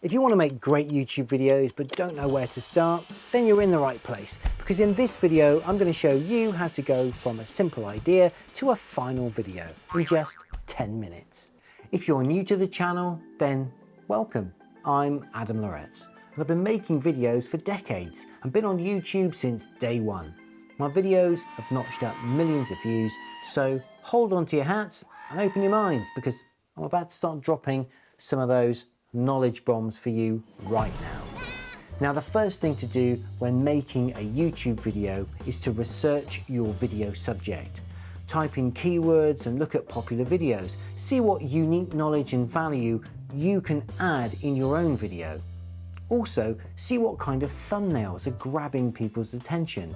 If you want to make great YouTube videos but don't know where to start, then you're in the right place, because in this video I'm going to show you how to go from a simple idea to a final video in just 10 minutes. If you're new to the channel, then welcome. I'm Adam Loretz and I've been making videos for decades and been on YouTube since day one. My videos have notched up millions of views, so hold on to your hats and open your minds, because I'm about to start dropping some of those knowledge bombs for you right now. Now, the first thing to do when making a YouTube video is to research your video subject. Type in keywords and look at popular videos. See what unique knowledge and value you can add in your own video. Also, see what kind of thumbnails are grabbing people's attention.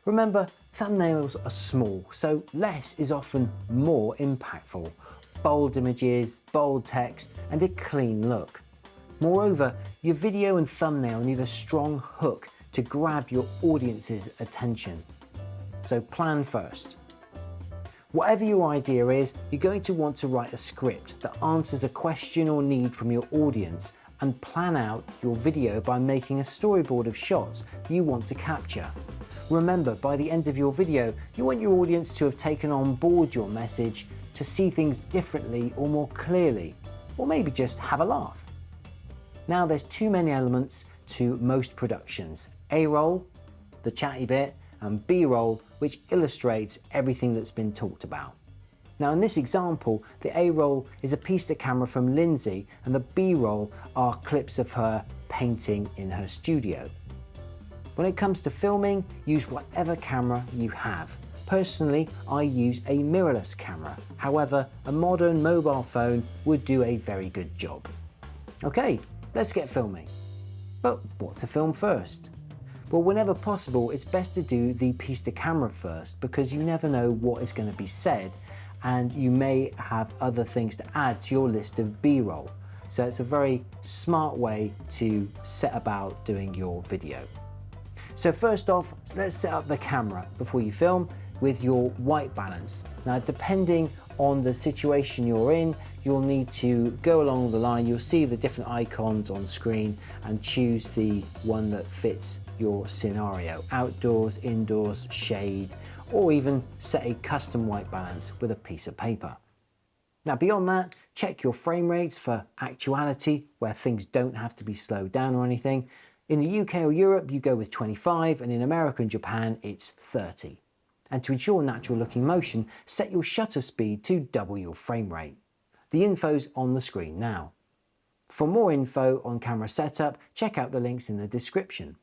Remember, thumbnails are small, so less is often more impactful. Bold images, bold text, and a clean look. Moreover, your video and thumbnail need a strong hook to grab your audience's attention. So plan first. Whatever your idea is, you're going to want to write a script that answers a question or need from your audience, and plan out your video by making a storyboard of shots you want to capture. Remember, by the end of your video, you want your audience to have taken on board your message, to see things differently or more clearly, or maybe just have a laugh. Now, there's too many elements to most productions. A-roll, the chatty bit, and B-roll, which illustrates everything that's been talked about. Now, in this example, the A-roll is a piece to camera from Lindsay, and the B-roll are clips of her painting in her studio. When it comes to filming, use whatever camera you have. Personally, I use a mirrorless camera. However, a modern mobile phone would do a very good job. Okay, let's get filming. But what to film first? Well, whenever possible, it's best to do the piece to camera first, because you never know what is going to be said, and you may have other things to add to your list of B-roll. So it's a very smart way to set about doing your video. So first off, let's set up the camera before you film with your white balance. Now, depending on the situation you're in, you'll need to go along the line. You'll see the different icons on screen and choose the one that fits your scenario. Outdoors, indoors, shade, or even set a custom white balance with a piece of paper. Now, beyond that, check your frame rates for actuality, where things don't have to be slowed down or anything. In the UK or Europe, you go with 25, and in America and Japan, it's 30. And to ensure natural looking motion, set your shutter speed to double your frame rate. The info's on the screen now. For more info on camera setup, check out the links in the description.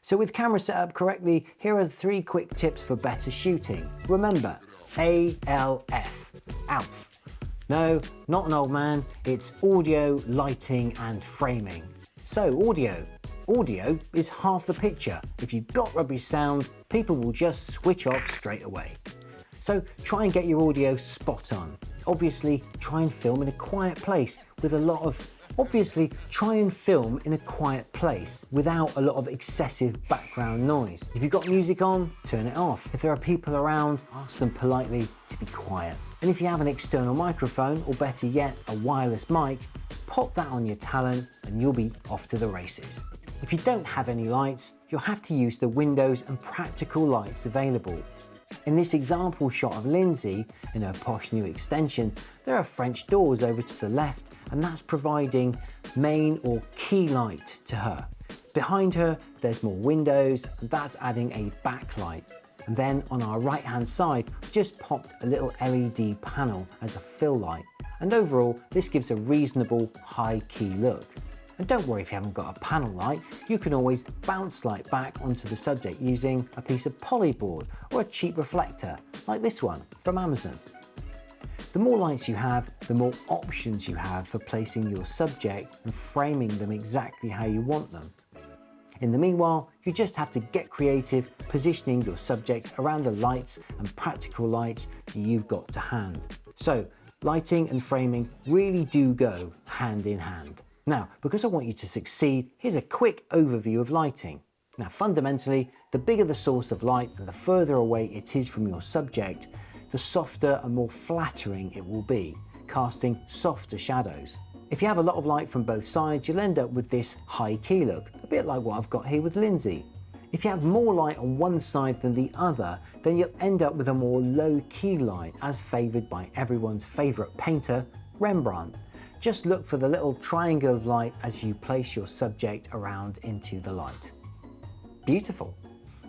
So with camera set up correctly, here are 3 quick tips for better shooting. Remember, ALF, ALF. No, not an old man, it's audio, lighting and framing. So audio. Audio is half the picture. If you've got rubbish sound, people will just switch off straight away. So try and get your audio spot on. Obviously, try and film in a quiet place with a lot of without a lot of excessive background noise. If you've got music on, turn it off. If there are people around, ask them politely to be quiet. And if you have an external microphone, or better yet, a wireless mic, pop that on your talent and you'll be off to the races. If you don't have any lights, you'll have to use the windows and practical lights available. In this example shot of Lindsay in her posh new extension, there are French doors over to the left, and that's providing main or key light to her. Behind her, there's more windows, and that's adding a backlight. And then on our right hand side, we've just popped a little LED panel as a fill light. And overall, this gives a reasonable high key look. And don't worry if you haven't got a panel light, you can always bounce light back onto the subject using a piece of polyboard or a cheap reflector like this one from Amazon. The more lights you have, the more options you have for placing your subject and framing them exactly how you want them. In the meanwhile, you just have to get creative positioning your subject around the lights and practical lights you've got to hand. So lighting and framing really do go hand in hand. Now, because I want you to succeed, here's a quick overview of lighting. Now, fundamentally, the bigger the source of light and the further away it is from your subject, the softer and more flattering it will be, casting softer shadows. If you have a lot of light from both sides, you'll end up with this high key look, a bit like what I've got here with Lindsay. If you have more light on one side than the other, then you'll end up with a more low key light, as favoured by everyone's favourite painter, Rembrandt. Just look for the little triangle of light as you place your subject around into the light. Beautiful.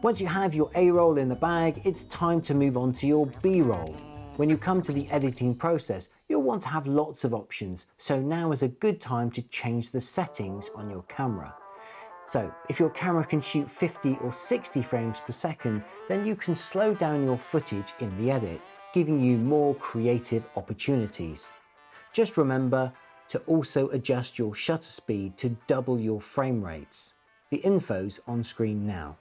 Once you have your A-roll in the bag, it's time to move on to your B-roll. When you come to the editing process, you'll want to have lots of options, so now is a good time to change the settings on your camera. So if your camera can shoot 50 or 60 frames per second, then you can slow down your footage in the edit, giving you more creative opportunities. Just remember to also adjust your shutter speed to double your frame rates. The info's on screen now.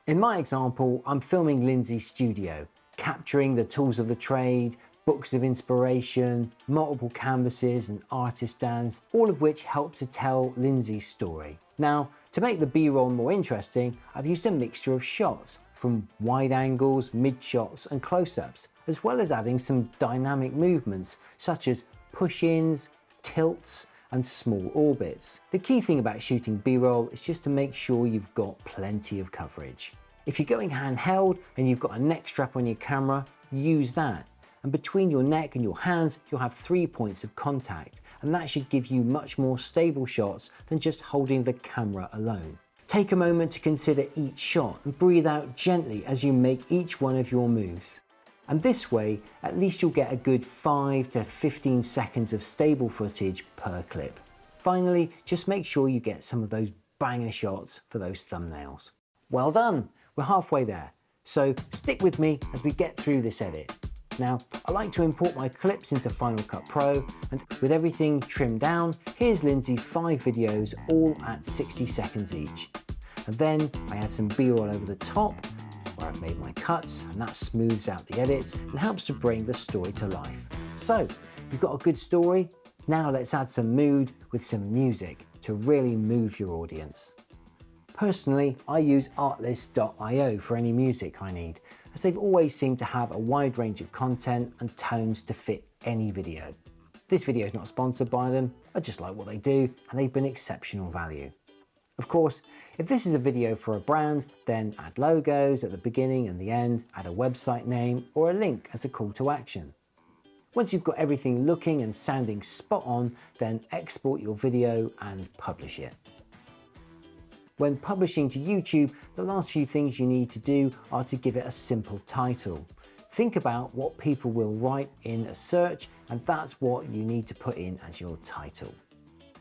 In my example, I'm filming Lindsay's studio, capturing the tools of the trade, books of inspiration, multiple canvases and artist stands, all of which help to tell Lindsay's story. Now, to make the B-roll more interesting, I've used a mixture of shots, from wide angles, mid shots and close-ups, as well as adding some dynamic movements, such as push-ins, tilts and small orbits. The key thing about shooting B-roll is just to make sure you've got plenty of coverage. If you're going handheld and you've got a neck strap on your camera, use that. And between your neck and your hands, you'll have 3 points of contact, and that should give you much more stable shots than just holding the camera alone. Take a moment to consider each shot and breathe out gently as you make each one of your moves. And this way, at least you'll get a good 5 to 15 seconds of stable footage per clip. Finally, just make sure you get some of those banger shots for those thumbnails. Well done, we're halfway there. So stick with me as we get through this edit. Now, I like to import my clips into Final Cut Pro, and with everything trimmed down, here's Lindsay's 5 videos, all at 60 seconds each. And then I add some B-roll over the top, where I've made my cuts, and that smooths out the edits and helps to bring the story to life. So, you've got a good story? Now let's add some mood with some music to really move your audience. Personally, I use artlist.io for any music I need, as they've always seemed to have a wide range of content and tones to fit any video. This video is not sponsored by them, I just like what they do and they've been exceptional value. Of course, if this is a video for a brand, then add logos at the beginning and the end, add a website name or a link as a call to action. Once you've got everything looking and sounding spot on, then export your video and publish it. When publishing to YouTube, the last few things you need to do are to give it a simple title. Think about what people will write in a search, and that's what you need to put in as your title.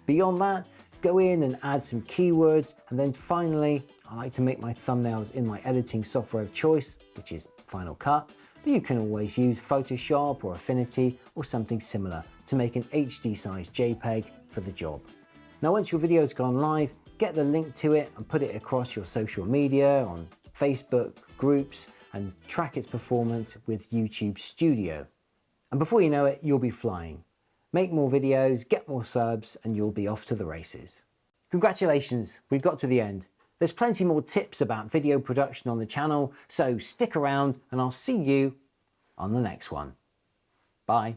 Beyond that, go in and add some keywords, and then finally, I like to make my thumbnails in my editing software of choice, which is Final Cut, but you can always use Photoshop or Affinity or something similar to make an HD size JPEG for the job. Now once your video's gone live, get the link to it and put it across your social media, on Facebook, groups, and track its performance with YouTube Studio. And before you know it, you'll be flying. Make more videos, get more subs, and you'll be off to the races. Congratulations, we've got to the end. There's plenty more tips about video production on the channel, so stick around and I'll see you on the next one. Bye.